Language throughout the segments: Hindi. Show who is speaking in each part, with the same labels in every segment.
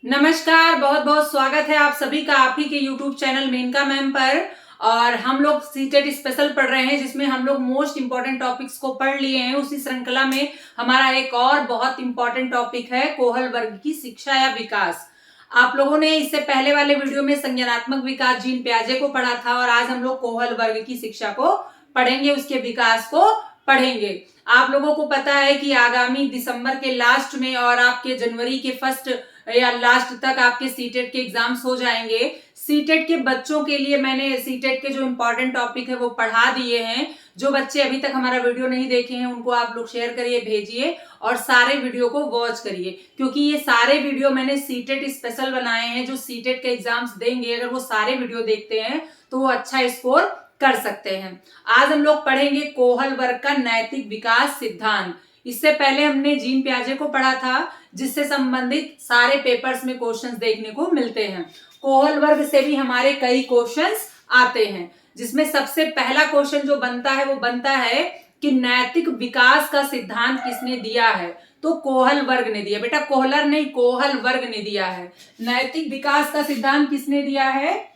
Speaker 1: नमस्कार, बहुत बहुत स्वागत है आप सभी का आप ही के YouTube चैनल मेनका मैम पर। और हम लोग सीटेट स्पेशल पढ़ रहे हैं जिसमें हम लोग मोस्ट इंपॉर्टेंट टॉपिक्स को पढ़ लिए हैं। उसी श्रृंखला में हमारा एक और बहुत इंपॉर्टेंट टॉपिक है कोहल वर्ग की शिक्षा या विकास। आप लोगों ने इससे पहले वाले वीडियो में संज्ञानात्मक विकास जीन पियाजे को पढ़ा था और आज हम लोग कोहल वर्ग की शिक्षा को पढ़ेंगे, उसके विकास को पढ़ेंगे। आप लोगों को पता है कि आगामी दिसंबर के लास्ट में और आपके जनवरी के फर्स्ट या लास्ट तक आपके सीटेट के एग्जाम्स हो जाएंगे। सीटेट के बच्चों के लिए मैंने सीटेट के जो इम्पोर्टेंट टॉपिक है वो पढ़ा दिए हैं। जो बच्चे अभी तक हमारा वीडियो नहीं देखे हैं उनको आप लोग शेयर करिए, भेजिए और सारे वीडियो को वॉच करिए, क्योंकि ये सारे वीडियो मैंने सीटेट स्पेशल बनाए हैं। जो सीटेट के एग्जाम्स देंगे अगर वो सारे वीडियो देखते हैं तो वो अच्छा स्कोर कर सकते हैं। आज हम लोग पढ़ेंगे कोहल वर्ग का नैतिक विकास सिद्धांत। इससे पहले हमने जीन पियाजे को पढ़ा था जिससे संबंधित सारे पेपर्स में क्वेश्चंस देखने को मिलते हैं। कोहल वर्ग से भी हमारे कई क्वेश्चंस आते हैं, जिसमें सबसे पहला क्वेश्चन जो बनता है वो बनता है कि नैतिक विकास का सिद्धांत किसने दिया है। तो कोहल वर्ग ने दिया। बेटा कोहलर नहीं, कोहल वर्ग ने दिया है। नैतिक विकास का सिद्धांत किसने दिया है?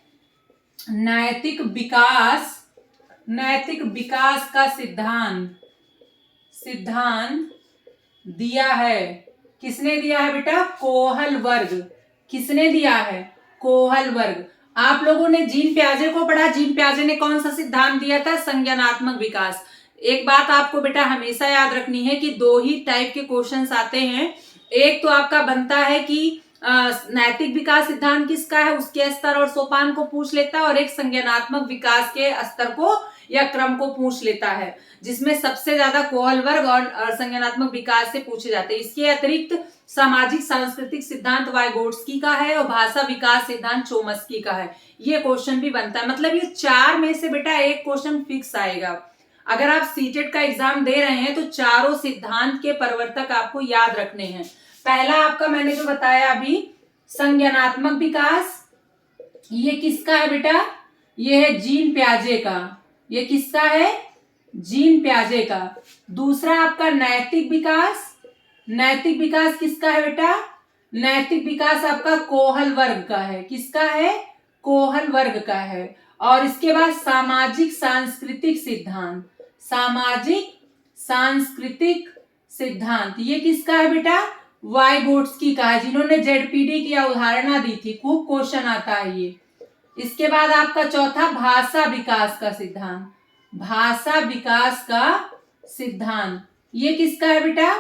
Speaker 1: नैतिक विकास का सिद्धांत दिया है। किसने दिया है बेटा? कोहल वर्ग। किसने दिया है? कोहल वर्ग। आप लोगों ने जीन पियाजे को पढ़ा। जीन पियाजे ने कौन सा सिद्धांत दिया था? संज्ञानात्मक विकास। एक बात आपको बेटा हमेशा याद रखनी है कि दो ही टाइप के क्वेश्चंस आते हैं। एक तो आपका बनता है कि नैतिक विकास सिद्धांत किसका है, उसके स्तर और सोपान को पूछ लेता है, और एक संज्ञानात्मक विकास के स्तर को या क्रम को पूछ लेता है, जिसमें सबसे ज्यादा कोहल वर्ग और संज्ञानात्मक विकास से पूछे जाते हैं। इसके अतिरिक्त सामाजिक सांस्कृतिक सिद्धांत वाइगोट्स्की का है और भाषा विकास सिद्धांत चोम्स्की का है। ये क्वेश्चन भी बनता है। मतलब ये चार में से बेटा एक क्वेश्चन फिक्स आएगा। अगर आप सीटेट का एग्जाम दे रहे हैं तो चारों सिद्धांत के प्रवर्तक आपको याद रखने हैं। पहला आपका मैंने जो बताया अभी संज्ञानात्मक विकास, ये किसका है बेटा? ये है जीन पियाजे का। ये किसका है? जीन पियाजे का। दूसरा आपका नैतिक विकास। नैतिक विकास किसका है बेटा? नैतिक विकास आपका कोहल वर्ग का है। किसका है? कोहल वर्ग का है। और इसके बाद सामाजिक सांस्कृतिक सिद्धांत। सामाजिक सांस्कृतिक सिद्धांत ये किसका है बेटा? वाइगोट्स्की का है, जिन्होंने जेडपीडी की अवधारणा दी थी। खूब क्वेश्चन आता है ये। इसके बाद आपका चौथा भाषा विकास का सिद्धांत। भाषा विकास का सिद्धांत ये किसका है बेटा?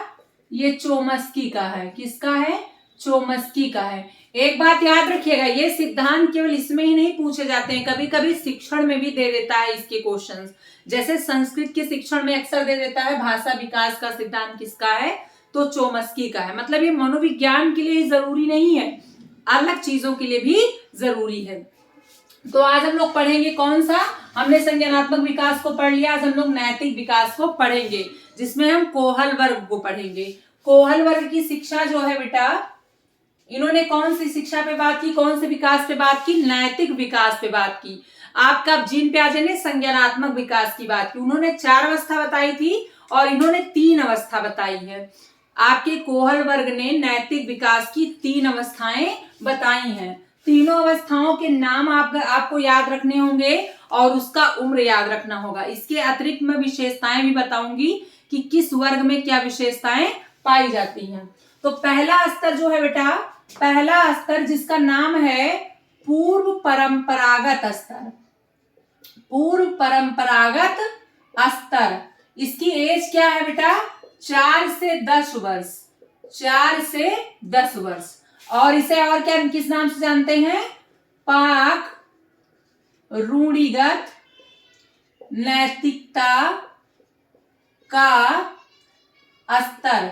Speaker 1: ये चोम्स्की का है। किसका है? चोम्स्की का है। एक बात याद रखिएगा, ये सिद्धांत केवल इसमें ही नहीं पूछे जाते हैं, कभी कभी शिक्षण में भी दे देता है इसके क्वेश्चंस। जैसे संस्कृत के शिक्षण में अक्सर दे देता है भाषा विकास का सिद्धांत किसका है, तो चोम्स्की का है। मतलब ये मनोविज्ञान के लिए ही जरूरी नहीं है, अलग चीजों के लिए भी जरूरी है। तो आज हम लोग पढ़ेंगे कौन सा? हमने संज्ञानात्मक विकास को पढ़ लिया, आज हम लोग नैतिक विकास को पढ़ेंगे, जिसमें हम कोहल वर्ग को पढ़ेंगे। कोहल वर्ग की शिक्षा जो है बेटा, इन्होंने कौन सी शिक्षा पे बात की, कौन से विकास पे बात की? नैतिक विकास पे बात की। आपका जीन पियाजे ने संज्ञानात्मक विकास की बात की। उन्होंने 4 अवस्था बताई थी और इन्होंने 3 अवस्था बताई है। आपके कोहल वर्ग ने नैतिक विकास की 3 अवस्थाएं बताई हैं। तीनों अवस्थाओं के नाम आपको याद रखने होंगे और उसका उम्र याद रखना होगा। इसके अतिरिक्त मैं विशेषताएं भी बताऊंगी कि किस वर्ग में क्या विशेषताएं पाई जाती हैं। तो पहला स्तर जो है बेटा, पहला स्तर जिसका नाम है पूर्व परंपरागत स्तर। पूर्व परंपरागत स्तर, इसकी एज क्या है बेटा? 4 से 10 वर्ष। 4 से 10 वर्ष। और इसे और क्या किस नाम से जानते हैं? पाक रूढ़िगत नैतिकता का स्तर।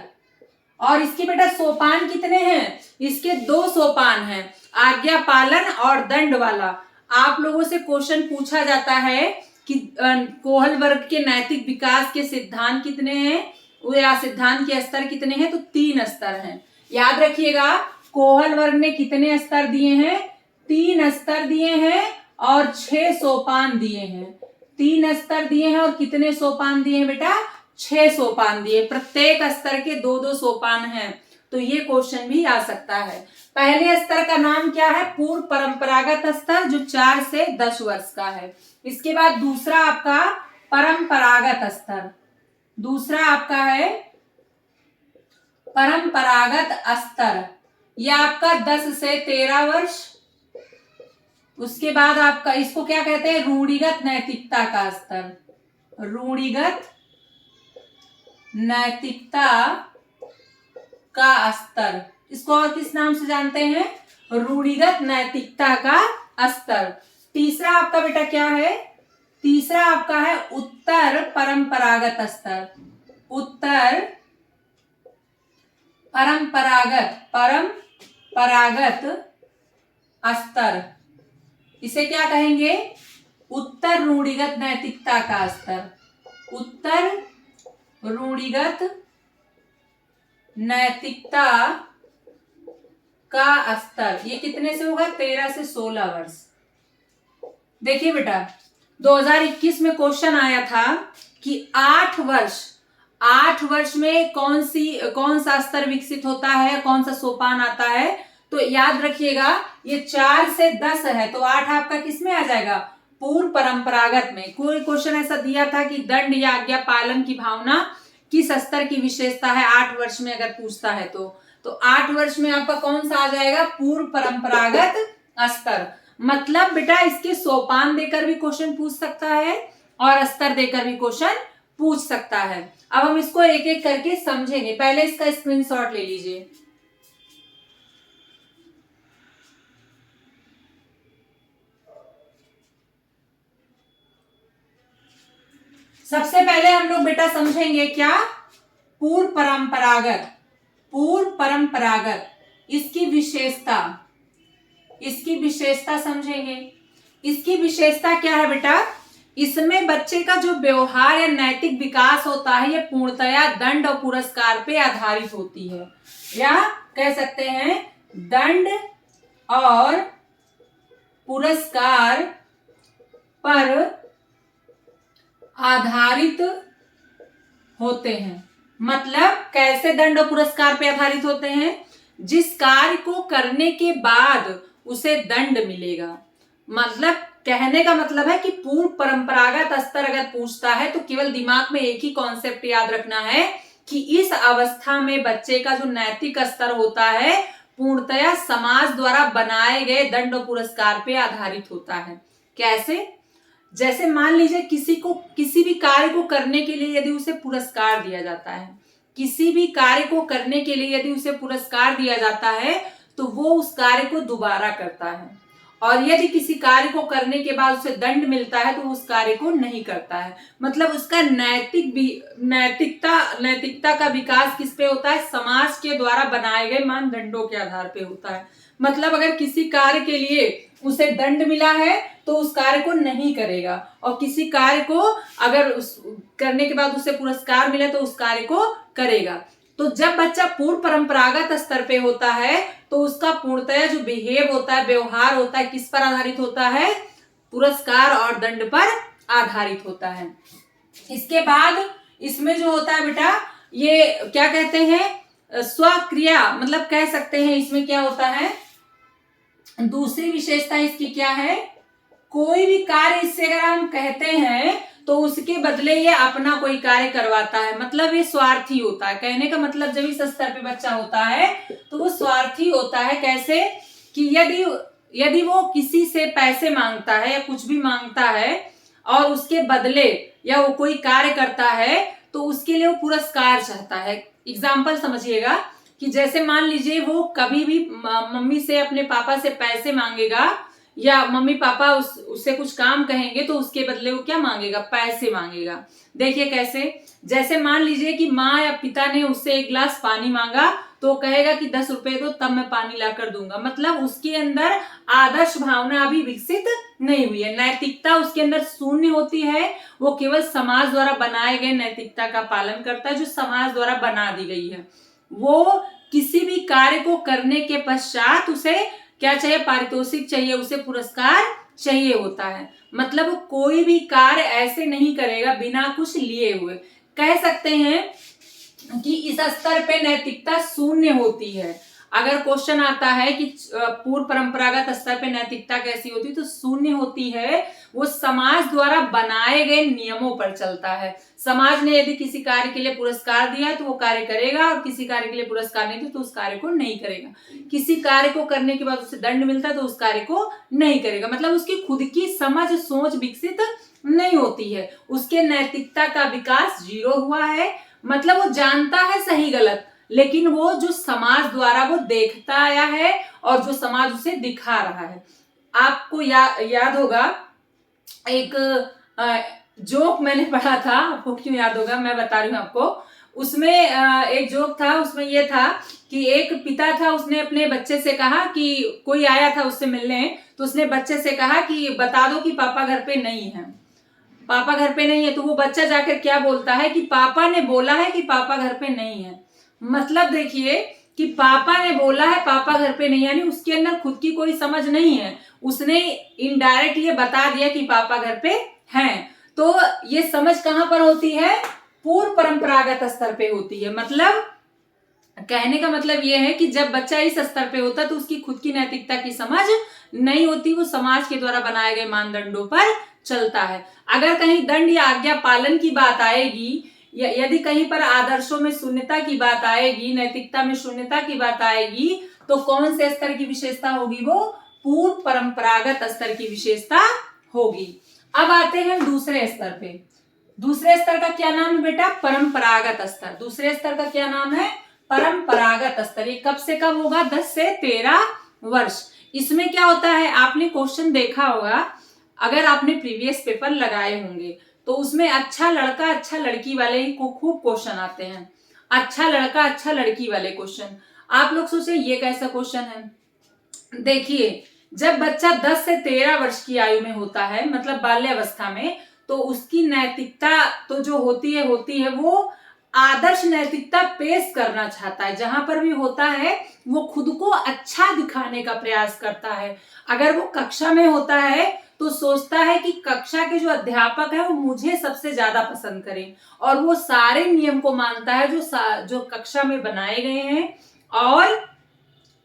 Speaker 1: और इसके बेटा सोपान कितने हैं? इसके 2 सोपान हैं, आज्ञा पालन और दंड वाला। आप लोगों से क्वेश्चन पूछा जाता है कि कोहल वर्ग के नैतिक विकास के सिद्धांत कितने हैं या सिद्धांत के स्तर कितने हैं? तो 3 स्तर हैं। याद रखिएगा, कोहल वर्ग ने कितने स्तर दिए हैं? 3 स्तर दिए हैं और 6 सोपान दिए हैं। 3 स्तर दिए हैं और कितने सोपान दिए हैं बेटा? 6 सोपान दिए। प्रत्येक स्तर के 2-2 सोपान हैं। तो ये क्वेश्चन भी आ सकता है। पहले स्तर का नाम क्या है? पूर्व परंपरागत स्तर, जो 4 से 10 वर्ष का है। इसके बाद दूसरा आपका परंपरागत स्तर, दूसरा आपका है परंपरागत स्तर, यह आपका 10 से 13 वर्ष। उसके बाद आपका इसको क्या कहते हैं? रूढ़िगत नैतिकता का स्तर, रूढ़िगत नैतिकता का स्तर, इसको और किस नाम से जानते हैं? रूढ़िगत नैतिकता का स्तर। तीसरा आपका बेटा क्या है? तीसरा आपका है उत्तर परंपरागत स्तर, उत्तर परंपरागत स्तर, इसे क्या कहेंगे? उत्तर रूढ़िगत नैतिकता का स्तर, उत्तर रूढ़िगत नैतिकता का स्तर। ये कितने से होगा? 13 से 16 वर्ष। देखिए बेटा, 2021 में क्वेश्चन आया था कि 8 वर्ष में कौन सा स्तर विकसित होता है, कौन सा सोपान आता है? तो याद रखिएगा, ये 4 से 10 है, तो 8 आपका किस में आ जाएगा? पूर्व परंपरागत में। कोई क्वेश्चन ऐसा दिया था कि दंड या आज्ञा पालन की भावना किस स्तर की विशेषता है 8 वर्ष में, अगर पूछता है तो 8 वर्ष में आपका कौन सा आ जाएगा? पूर्व परंपरागत स्तर। मतलब बेटा इसके सोपान देकर भी क्वेश्चन पूछ सकता है और स्तर देकर भी क्वेश्चन पूछ सकता है। अब हम इसको एक एक करके समझेंगे। पहले इसका स्क्रीनशॉट ले लीजिए। सबसे पहले हम लोग बेटा समझेंगे क्या? पूर्व परंपरागत इसकी विशेषता समझेंगे। इसकी विशेषता क्या है बेटा? इसमें बच्चे का जो व्यवहार या नैतिक विकास होता है, ये पूर्णतया दंड और पुरस्कार पे आधारित होती है, या कह सकते हैं दंड और पुरस्कार पर आधारित होते हैं। मतलब कैसे दंड और पुरस्कार पे आधारित होते हैं? जिस कार्य को करने के बाद उसे दंड मिलेगा। मतलब कहने का मतलब है कि पूर्व परंपरागत स्तर अगर पूछता है तो केवल दिमाग में एक ही कॉन्सेप्ट याद रखना है कि इस अवस्था में बच्चे का जो नैतिक स्तर होता है पूर्णतया समाज द्वारा बनाए गए दंड और पुरस्कार पे आधारित होता है। कैसे? जैसे मान लीजिए किसी भी कार्य को करने के लिए यदि उसे पुरस्कार दिया जाता है, किसी भी कार्य को करने के लिए यदि उसे पुरस्कार दिया जाता है तो वो उस कार्य को दोबारा करता है, और यदि किसी कार्य को करने के बाद उसे दंड मिलता है तो उस कार्य को नहीं करता है। मतलब उसका नैतिकता का विकास किस पे होता है? समाज के द्वारा बनाए गए मानदंडों के आधार पे होता है। मतलब अगर किसी कार्य के लिए उसे दंड मिला है तो उस कार्य को नहीं करेगा, और किसी कार्य को अगर करने के बाद उसे पुरस्कार मिले तो उस कार्य को करेगा। तो जब बच्चा पूर्व परंपरागत स्तर पे होता है तो उसका पूर्णतया जो बिहेव होता है, व्यवहार होता है, किस पर आधारित होता है? पुरस्कार और दंड पर आधारित होता है। इसके बाद इसमें जो होता है बेटा, ये क्या कहते हैं? स्वक्रिया, मतलब कह सकते हैं इसमें क्या होता है? दूसरी विशेषता इसकी क्या है? कोई भी कार्य इससे अगर हम कहते हैं तो उसके बदले ये अपना कोई कार्य करवाता है। मतलब ये स्वार्थी होता है। कहने का मतलब जब इस स्तर पे बच्चा होता है तो वो स्वार्थी होता है। कैसे? कि यदि वो किसी से पैसे मांगता है या कुछ भी मांगता है और उसके बदले या वो कोई कार्य करता है तो उसके लिए वो पुरस्कार चाहता है। एग्जाम्पल समझिएगा कि जैसे मान लीजिए वो कभी भी मम्मी से, अपने पापा से पैसे मांगेगा या मम्मी पापा उससे कुछ काम कहेंगे तो उसके बदले वो क्या मांगेगा? पैसे मांगेगा। देखिए कैसे? जैसे मान लीजिए कि माँ या पिता ने उससे 1 गिलास पानी मांगा तो कहेगा कि 10 रुपए दो तब मैं पानी ला कर दूंगा। मतलब उसके अंदर आदर्श भावना अभी विकसित नहीं हुई है, नैतिकता उसके अंदर शून्य होती है। वो केवल समाज द्वारा बनाए गए नैतिकता का पालन करता है, जो समाज द्वारा बना दी गई है। वो किसी भी कार्य को करने के पश्चात उसे क्या चाहिए? पारितोषिक चाहिए, उसे पुरस्कार चाहिए होता है। मतलब कोई भी कार्य ऐसे नहीं करेगा बिना कुछ लिए हुए। कह सकते हैं कि इस स्तर पे नैतिकता शून्य होती है। अगर क्वेश्चन आता है कि पूर्व परंपरागत स्तर पे नैतिकता कैसी होती है, तो शून्य होती है। वो समाज द्वारा बनाए गए नियमों पर चलता है। समाज ने यदि किसी कार्य के लिए पुरस्कार दिया है तो वो कार्य करेगा, और किसी कार्य के लिए पुरस्कार नहीं दिया तो उस कार्य को नहीं करेगा। किसी कार्य को करने के बाद उसे दंड मिलता है तो उस कार्य को नहीं करेगा। मतलब उसकी खुद की समझ सोच विकसित नहीं होती है, उसके नैतिकता का विकास जीरो हुआ है। मतलब वो जानता है सही गलत, लेकिन वो जो समाज द्वारा वो देखता आया है और जो समाज उसे दिखा रहा है। आपको याद होगा एक जोक मैंने पढ़ा था, आपको क्यों याद होगा मैं बता रही हूँ आपको। उसमें एक जोक था, उसमें ये था कि एक पिता था, उसने अपने बच्चे से कहा कि कोई आया था उससे मिलने, तो उसने बच्चे से कहा कि बता दो कि पापा घर पे नहीं है। पापा घर पे नहीं है, तो वो बच्चा जाकर क्या बोलता है कि पापा ने बोला है कि पापा घर पे नहीं है। मतलब देखिए कि पापा ने बोला है पापा घर पे नहीं है, यानी उसके अंदर खुद की कोई समझ नहीं है, उसने इनडायरेक्ट ये बता दिया कि पापा घर पे हैं। तो ये समझ कहां पर होती है? पूर्व परंपरागत स्तर पे होती है। मतलब कहने का मतलब यह है कि जब बच्चा इस स्तर पे होता है तो उसकी खुद की नैतिकता की समझ नहीं होती, वो समाज के द्वारा बनाए गए मानदंडों पर चलता है। अगर कहीं दंड या आज्ञा पालन की बात आएगी, यदि कहीं पर आदर्शों में शून्यता की बात आएगी, नैतिकता में शून्यता की बात आएगी, तो कौन से स्तर की विशेषता होगी? वो पूर्व परंपरागत स्तर की विशेषता होगी। अब आते हैं दूसरे स्तर पे। दूसरे स्तर का क्या नाम है बेटा? परंपरागत स्तर। दूसरे स्तर का क्या नाम है? परंपरागत स्तर। ये कब से कब होगा? 10 से 13 वर्ष। इसमें क्या होता है, आपने क्वेश्चन देखा होगा, अगर आपने प्रीवियस पेपर लगाए होंगे तो उसमें अच्छा लड़का अच्छा लड़की वाले ही को खूब क्वेश्चन आते हैं। अच्छा लड़का अच्छा लड़की वाले क्वेश्चन। आप लोग सोचे ये कैसा क्वेश्चन है? देखिए, जब बच्चा 10 से 13 वर्ष की आयु में होता है, मतलब बाल्यावस्था में, तो उसकी नैतिकता तो जो होती है वो आदर्श नैतिकता पेश करना चाहता है। जहां पर भी होता है वो खुद को अच्छा दिखाने का प्रयास करता है। अगर वो कक्षा में होता है तो सोचता है कि कक्षा के जो अध्यापक है वो मुझे सबसे ज्यादा पसंद करें, और वो सारे नियम को मानता है जो कक्षा में बनाए गए हैं, और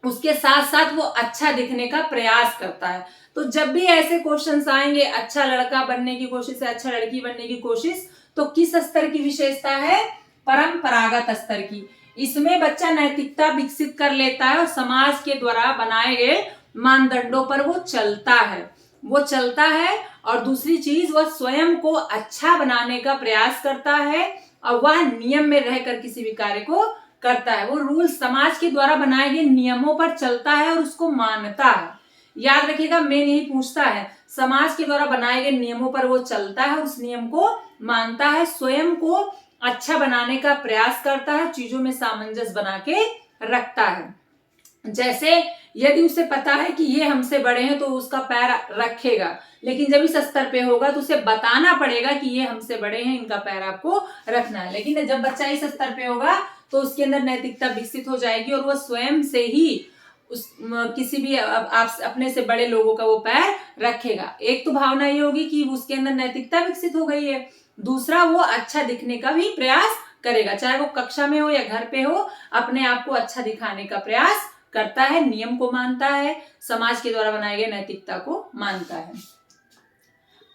Speaker 1: उसके साथ साथ वो अच्छा दिखने का प्रयास करता है। तो जब भी ऐसे क्वेश्चंस आएंगे, अच्छा लड़का बनने की कोशिश है, अच्छा लड़की बनने की कोशिश, तो किस स्तर की विशेषता है? परंपरागत स्तर की। इसमें बच्चा नैतिकता विकसित कर लेता है और समाज के द्वारा बनाए गए मानदंडों पर वो चलता है। और दूसरी चीज, वह स्वयं को अच्छा बनाने का प्रयास करता है, और वह नियम में रहकर किसी भी कार्य को करता है। वो रूल समाज के द्वारा बनाए गए नियमों पर चलता है और उसको मानता है। याद रखिएगा, मेन यही पूछता है, समाज के द्वारा बनाए गए नियमों पर वो चलता है, उस नियम को मानता है, स्वयं को अच्छा बनाने का प्रयास करता है, चीजों में सामंजस्य बना के रखता है। जैसे यदि उसे पता है कि ये हमसे बड़े हैं तो उसका पैर रखेगा, लेकिन जब इस स्तर पे होगा तो उसे बताना पड़ेगा कि ये हमसे बड़े हैं, इनका पैर आपको रखना है। लेकिन जब बच्चा इस स्तर पे होगा तो उसके अंदर नैतिकता विकसित हो जाएगी और वह स्वयं से ही किसी भी आप अपने से बड़े लोगों का वो पैर रखेगा। एक तो भावना ये होगी कि उसके अंदर नैतिकता विकसित हो गई है, दूसरा वो अच्छा दिखने का भी प्रयास करेगा, चाहे वो कक्षा में हो या घर पे हो, अपने आप को अच्छा दिखाने का प्रयास करता है, नियम को मानता है, समाज के द्वारा बनाए गए नैतिकता को मानता है।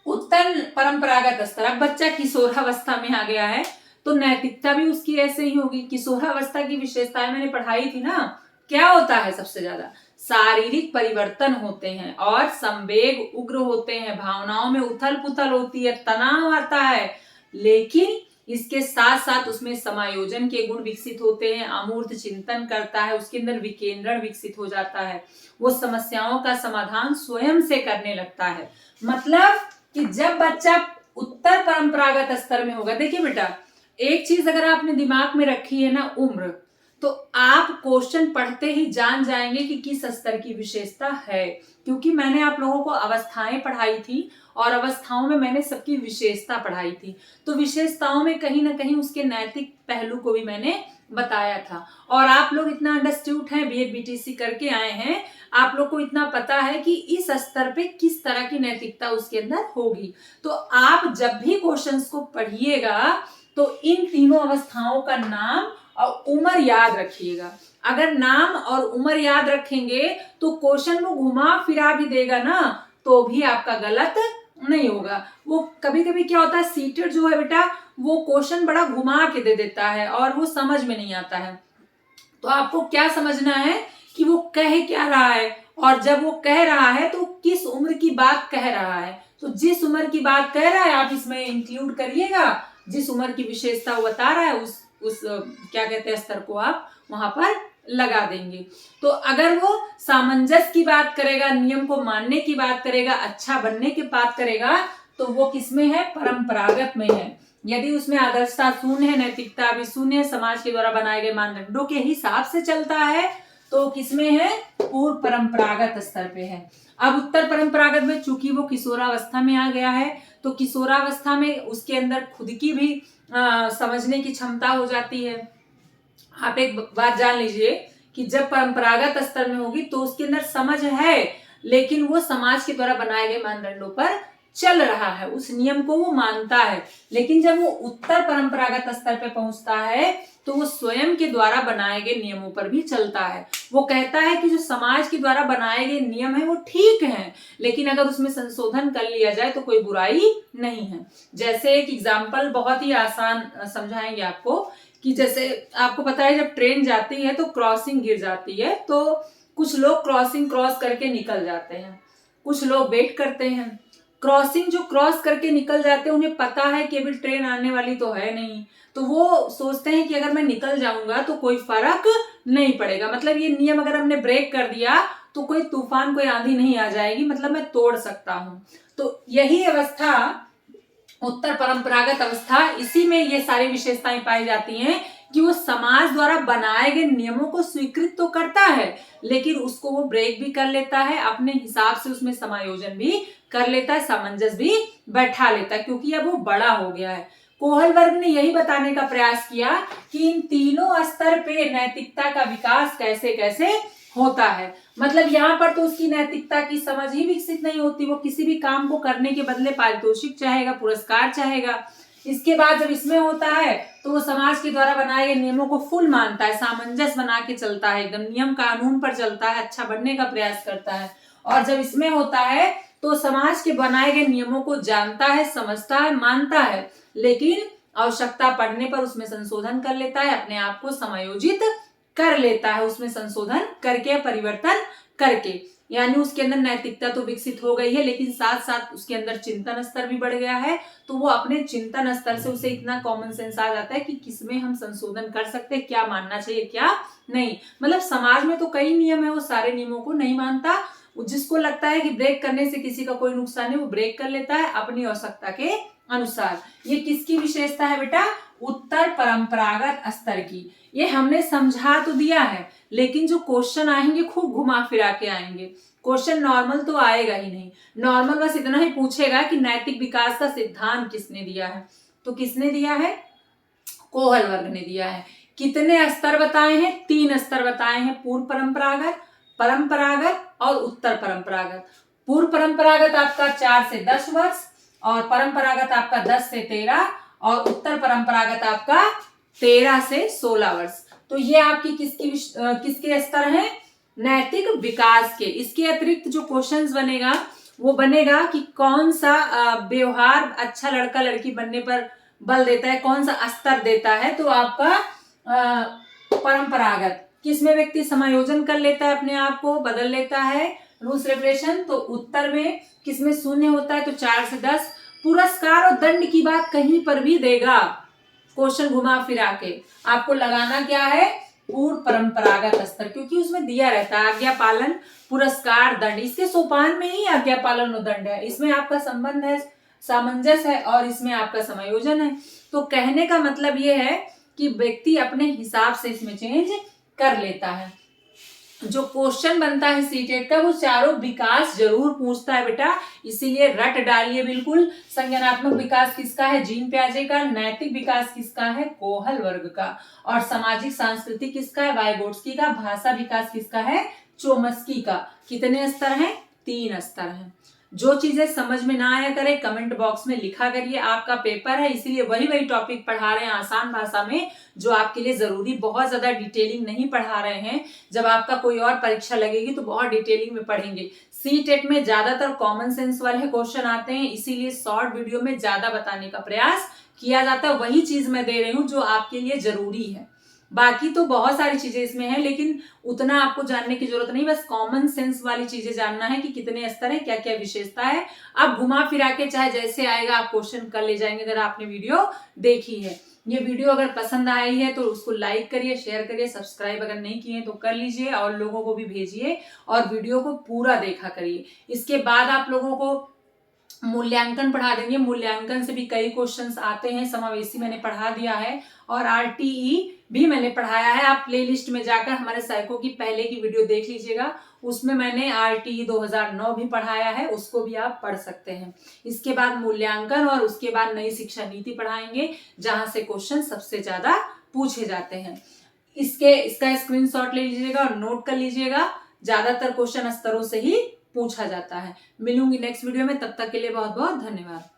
Speaker 1: उत्तर परंपरागत स्तर। अब बच्चा किशोरावस्था में आ गया है तो नैतिकता भी उसकी ऐसे ही होगी। किशोरावस्था की विशेषताएं मैंने पढ़ाई थी ना। क्या होता है? सबसे ज्यादा शारीरिक परिवर्तन होते हैं और संवेग उग्र होते हैं, भावनाओं में उथल पुथल होती है, तनाव आता है, लेकिन इसके साथ साथ उसमें समायोजन के गुण विकसित होते हैं, अमूर्त चिंतन करता है, उसके अंदर विकेंद्रण विकसित हो जाता है, वो समस्याओं का समाधान स्वयं से करने लगता है। मतलब कि जब बच्चा उत्तर परंपरागत स्तर में होगा, देखिए बेटा, एक चीज अगर आपने दिमाग में रखी है ना, उम्र, तो आप क्वेश्चन पढ़ते ही जान जाएंगे कि किस स्तर की विशेषता है, क्योंकि मैंने आप लोगों को अवस्थाएं पढ़ाई थी और अवस्थाओं में मैंने सबकी विशेषता पढ़ाई थी। तो विशेषताओं में कहीं ना कहीं उसके नैतिक पहलू को भी मैंने बताया था। और आप लोग इतना अंडरस्टूड हैं, बीएड बीटीसी करके आए हैं, आप लोग को इतना पता है कि इस स्तर पे किस तरह की नैतिकता उसके अंदर होगी। तो आप जब भी क्वेश्चंस को पढ़िएगा तो इन तीनों अवस्थाओं का नाम और उम्र याद रखिएगा। अगर नाम और उम्र याद रखेंगे तो क्वेश्चन वो घुमा फिरा भी देगा ना तो भी आपका गलत नहीं होगा। वो कभी कभी क्या होता है, सीटेड जो है बेटा वो क्वेश्चन बड़ा घुमा के दे देता है और वो समझ में नहीं आता है। तो आपको क्या समझना है कि वो कह क्या रहा है, और जब वो कह रहा है तो किस उम्र की बात कह रहा है। तो जिस उम्र की बात कह रहा है आप इसमें इंक्लूड करिएगा, जिस उम्र की विशेषता वो बता रहा है उस क्या कहते हैं स्तर को आप वहां पर लगा देंगे। तो अगर वो सामंजस्य की बात करेगा, नियम को मानने की बात करेगा, अच्छा बनने की बात करेगा, तो वो किसमें है, परंपरागत में है। यदि उसमें आदर्शता शून्य है, नैतिकता भी शून्य है, समाज के द्वारा बनाए गए मानदंडों के हिसाब से चलता है, तो किसमें है, पूर्व परंपरागत स्तर पे है। अब उत्तर परंपरागत में चूंकि वो किशोरावस्था में आ गया है, तो किशोरावस्था में उसके अंदर खुद की भी समझने की क्षमता हो जाती है। आप एक बात जान लीजिए कि जब परंपरागत स्तर में होगी तो उसके अंदर समझ है, लेकिन वो समाज के द्वारा बनाए गए मानदंडों पर चल रहा है, उस नियम को वो मानता है। लेकिन जब वो उत्तर परंपरागत स्तर पे पहुंचता है तो वो स्वयं के द्वारा बनाए गए नियमों पर भी चलता है। वो कहता है कि जो समाज के द्वारा बनाए गए नियम है वो ठीक है, लेकिन अगर उसमें संशोधन कर लिया जाए तो कोई बुराई नहीं है। जैसे एक एग्जाम्पल बहुत ही आसान समझाएंगे आपको कि जैसे आपको पता है जब ट्रेन जाती है तो क्रॉसिंग गिर जाती है, तो कुछ लोग क्रॉसिंग क्रॉस करके निकल जाते हैं, कुछ लोग वेट करते हैं। क्रॉसिंग जो क्रॉस करके निकल जाते हैं उन्हें पता है कि अभी ट्रेन आने वाली तो है नहीं, तो वो सोचते हैं कि अगर मैं निकल जाऊंगा तो कोई फर्क नहीं पड़ेगा, मतलब ये नियम अगर हमने ब्रेक कर दिया तो कोई तूफान कोई आंधी नहीं आ जाएगी, मतलब मैं तोड़ सकता हूं। तो यही अवस्था उत्तर परंपरागत अवस्था, इसी में ये सारी विशेषताएं पाई जाती हैं कि वो समाज द्वारा बनाए गए नियमों को स्वीकृत तो करता है, लेकिन उसको वो ब्रेक भी कर लेता है, अपने हिसाब से उसमें समायोजन भी कर लेता है, सामंजस्य भी बैठा लेता है, क्योंकि अब वो बड़ा हो गया है। कोहल वर्ग ने यही बताने का प्रयास किया कि इन तीनों स्तर पे नैतिकता का विकास कैसे कैसे होता है। मतलब यहाँ पर तो उसकी नैतिकता की समझ ही विकसित नहीं होती, वो किसी भी काम को करने के बदले पारितोषिक चाहेगा, पुरस्कार चाहेगा। इसके बाद जब इसमें होता है तो वो समाज के द्वारा बनाए गए नियमों को फुल मानता है, सामंजस्य बना के चलता है, एकदम नियम कानून पर चलता है, अच्छा बनने का प्रयास करता है। और जब इसमें होता है तो समाज के बनाए गए नियमों को जानता है, समझता है, मानता है, लेकिन आवश्यकता पड़ने पर उसमें संशोधन कर लेता है, अपने आप को समायोजित कर लेता है, उसमें संशोधन करके, परिवर्तन करके। यानी उसके अंदर नैतिकता तो विकसित हो गई है, लेकिन साथ साथ उसके अंदर चिंतन स्तर भी बढ़ गया है। तो वो अपने चिंतन स्तर से उसे इतना कॉमन सेंस आ जाता है कि किसमें हम संशोधन कर सकते हैं, क्या मानना चाहिए क्या नहीं। मतलब समाज में तो कई नियम है, वो सारे नियमों को नहीं मानता, जिसको लगता है कि ब्रेक करने से किसी का कोई नुकसान नहीं वो ब्रेक कर लेता है अपनी आवश्यकता के अनुसार। ये किसकी विशेषता है बेटा, उत्तर परंपरागत स्तर की। ये हमने समझा तो दिया है, लेकिन जो क्वेश्चन आएंगे खूब घुमा फिरा के आएंगे, क्वेश्चन नॉर्मल तो आएगा ही नहीं। नॉर्मल बस इतना ही पूछेगा कि नैतिक विकास का सिद्धांत किसने दिया है, तो किसने दिया है, कोहल वर्ग ने दिया है। कितने स्तर बताए हैं, 3 स्तर बताए हैं, पूर्व परंपरागत, परंपरागत और उत्तर परंपरागत। पूर्व परंपरागत आपका 4 से 10 वर्ष, और परंपरागत आपका 10 से 13, और उत्तर परंपरागत आपका 13 से 16 वर्ष। तो ये आपकी किसके स्तर हैं, नैतिक विकास के। इसके अतिरिक्त जो क्वेश्चंस बनेगा वो बनेगा कि कौन सा व्यवहार अच्छा लड़का लड़की बनने पर बल देता है, कौन सा स्तर देता है। तो आपका परंपरागत किसमें व्यक्ति समायोजन कर लेता है, अपने आप को बदल लेता है, रूल्स रेगुलेशन। तो उत्तर में किसमें शून्य होता है, तो 4 से 10। पुरस्कार और दंड की बात कहीं पर भी देगा, क्वेश्चन घुमा फिरा के आपको लगाना क्या है, पूर्व परंपरागत स्तर, क्योंकि उसमें दिया रहता है आज्ञा पालन, पुरस्कार, दंड। इसके सोपान में ही आज्ञा पालन और दंड है, इसमें आपका संबंध है, सामंजस्य है, और इसमें आपका समायोजन है। तो कहने का मतलब ये है कि व्यक्ति अपने हिसाब से इसमें चेंज कर लेता है। जो क्वेश्चन बनता है सीटेट का वो चारों विकास जरूर पूछता है बेटा, इसीलिए रट डालिए बिल्कुल। संज्ञानात्मक विकास किसका है, जीन प्याजे का। नैतिक विकास किसका है, कोहल वर्ग का। और सामाजिक सांस्कृतिक किसका है, वाइगोट्स्की का। भाषा विकास किसका है, चोम्स्की का। कितने स्तर हैं, 3 स्तर हैं। जो चीजें समझ में ना आया करे कमेंट बॉक्स में लिखा करिए। आपका पेपर है इसीलिए वही टॉपिक पढ़ा रहे हैं आसान भाषा में जो आपके लिए जरूरी, बहुत ज्यादा डिटेलिंग नहीं पढ़ा रहे हैं। जब आपका कोई और परीक्षा लगेगी तो बहुत डिटेलिंग में पढ़ेंगे। सीटेट में ज्यादातर कॉमन सेंस वाले क्वेश्चन आते हैं, इसीलिए शॉर्ट वीडियो में ज्यादा बताने का प्रयास किया जाता है। वही चीज मैं दे रही हूँ जो आपके लिए जरूरी है। बाकी तो बहुत सारी चीजें इसमें हैं, लेकिन उतना आपको जानने की जरूरत नहीं, बस कॉमन सेंस वाली चीजें जानना है कि कितने स्तर है, क्या क्या विशेषता है। आप घुमा फिरा के चाहे जैसे आएगा आप क्वेश्चन कर ले जाएंगे अगर आपने वीडियो देखी है। ये वीडियो अगर पसंद आई है तो उसको लाइक करिए, शेयर करिए, सब्सक्राइब अगर नहीं किए तो कर लीजिए और लोगों को भी भेजिए और वीडियो को पूरा देखा करिए। इसके बाद आप लोगों को मूल्यांकन पढ़ा देंगे। मूल्यांकन से भी कई क्वेश्चंस आते हैं, समावेशी मैंने पढ़ा दिया है और आरटीई भी मैंने पढ़ाया है। आप प्लेलिस्ट में जाकर हमारे साइको की पहले की वीडियो देख लीजिएगा, उसमें मैंने आरटीई 2009 भी पढ़ाया है, उसको भी आप पढ़ सकते हैं। इसके बाद मूल्यांकन और उसके बाद नई शिक्षा नीति पढ़ाएंगे जहां से क्वेश्चन सबसे ज्यादा पूछे जाते हैं। इसका स्क्रीनशॉट ले लीजिएगा और नोट कर लीजिएगा, ज्यादातर क्वेश्चन स्तरों से ही पूछा जाता है। मिलूंगी नेक्स्ट वीडियो में, तब तक के लिए बहुत बहुत धन्यवाद।